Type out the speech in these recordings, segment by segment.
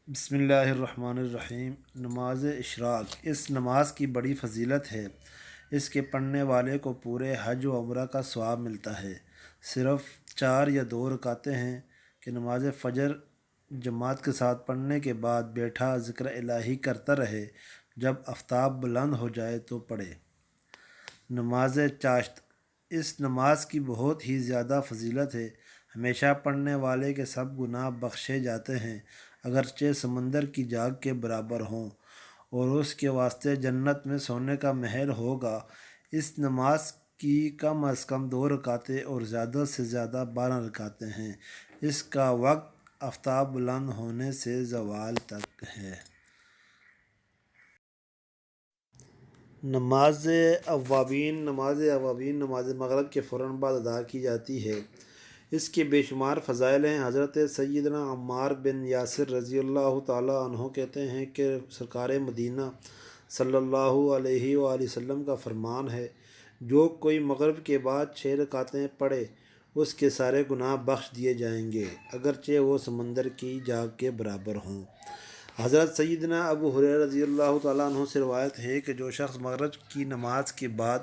بسم اللہ الرحمن الرحیم۔ نماز اشراق اس نماز کی بڑی فضیلت ہے۔ اس کے پڑھنے والے کو پورے حج و عمرہ کا ثواب ملتا ہے۔ صرف 4 یا 2 رکعتیں ہیں کہ نماز فجر جماعت کے ساتھ پڑھنے کے بعد بیٹھا ذکر الہی کرتا رہے، جب آفتاب بلند ہو جائے تو پڑھے۔ نماز چاشت اس نماز کی بہت ہی زیادہ فضیلت ہے۔ ہمیشہ پڑھنے والے کے سب گناہ بخشے جاتے ہیں، اگرچہ سمندر کی جاگ کے برابر ہوں، اور اس کے واسطے جنت میں سونے کا محل ہوگا۔ اس نماز کی کم از کم 2 رکعتیں اور زیادہ سے زیادہ 12 رکعتیں ہیں۔ اس کا وقت آفتاب بلند ہونے سے زوال تک ہے۔ نماز اوابین نماز مغرب کے فوراً بعد ادا کی جاتی ہے۔ اس کے بے شمار فضائل ہیں۔ حضرت سیدنا عمار بن یاسر رضی اللہ تعالیٰ عنہ کہتے ہیں کہ سرکار مدینہ صلی اللہ علیہ وآلہ وسلم کا فرمان ہے، جو کوئی مغرب کے بعد 6 رکعتیں پڑھے اس کے سارے گناہ بخش دیے جائیں گے، اگرچہ وہ سمندر کی جاگ کے برابر ہوں۔ حضرت سیدنا ابو ہریرہ رضی اللہ تعالیٰ عنہ سے روایت ہے کہ جو شخص مغرب کی نماز کے بعد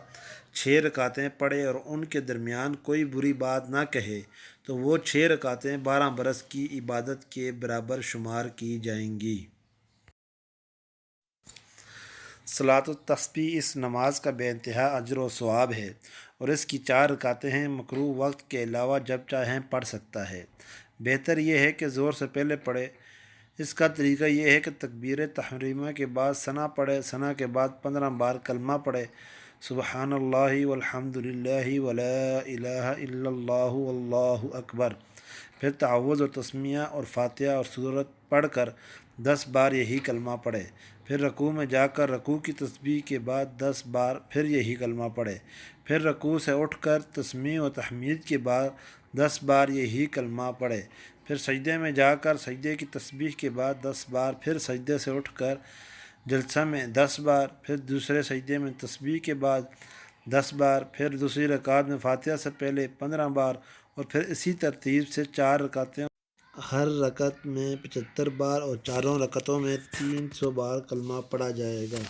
6 رکعتیں پڑھے اور ان کے درمیان کوئی بری بات نہ کہے تو وہ 6 رکعتیں 12 برس کی عبادت کے برابر شمار کی جائیں گی۔ صلاۃ التسبیح اس نماز کا بے انتہا اجر و ثواب ہے، اور اس کی 4 رکعتیں ہیں۔ مکروہ وقت کے علاوہ جب چاہیں پڑھ سکتا ہے۔ بہتر یہ ہے کہ ظہر سے پہلے پڑھے۔ اس کا طریقہ یہ ہے کہ تکبیر تحریمہ کے بعد ثنا پڑھے، ثنا کے بعد 15 بار کلمہ پڑھے، سبحان اللہ والحمد للہ ولا الہ الا اللہ واللہ اکبر، پھر تعوذ اور تسمیہ اور فاتحہ اور سورت پڑھ کر 10 بار یہی کلمہ پڑھے، پھر رکوع میں جا کر رکوع کی تسبیح کے بعد 10 بار پھر یہی کلمہ پڑھے، پھر رکوع سے اٹھ کر تسمیح و تحمید کے بعد 10 بار یہی کلمہ پڑھے، پھر سجدے میں جا کر سجدے کی تسبیح کے بعد 10 بار، پھر سجدے سے اٹھ کر جلسہ میں 10 بار، پھر دوسرے سجدے میں تسبیح کے بعد 10 بار، پھر دوسری رکعت میں فاتحہ سے پہلے 15 بار، اور پھر اسی ترتیب سے 4 رکعتیں، ہر رکعت میں 75 بار، اور چاروں رکعتوں میں 300 بار کلمہ پڑھا جائے گا۔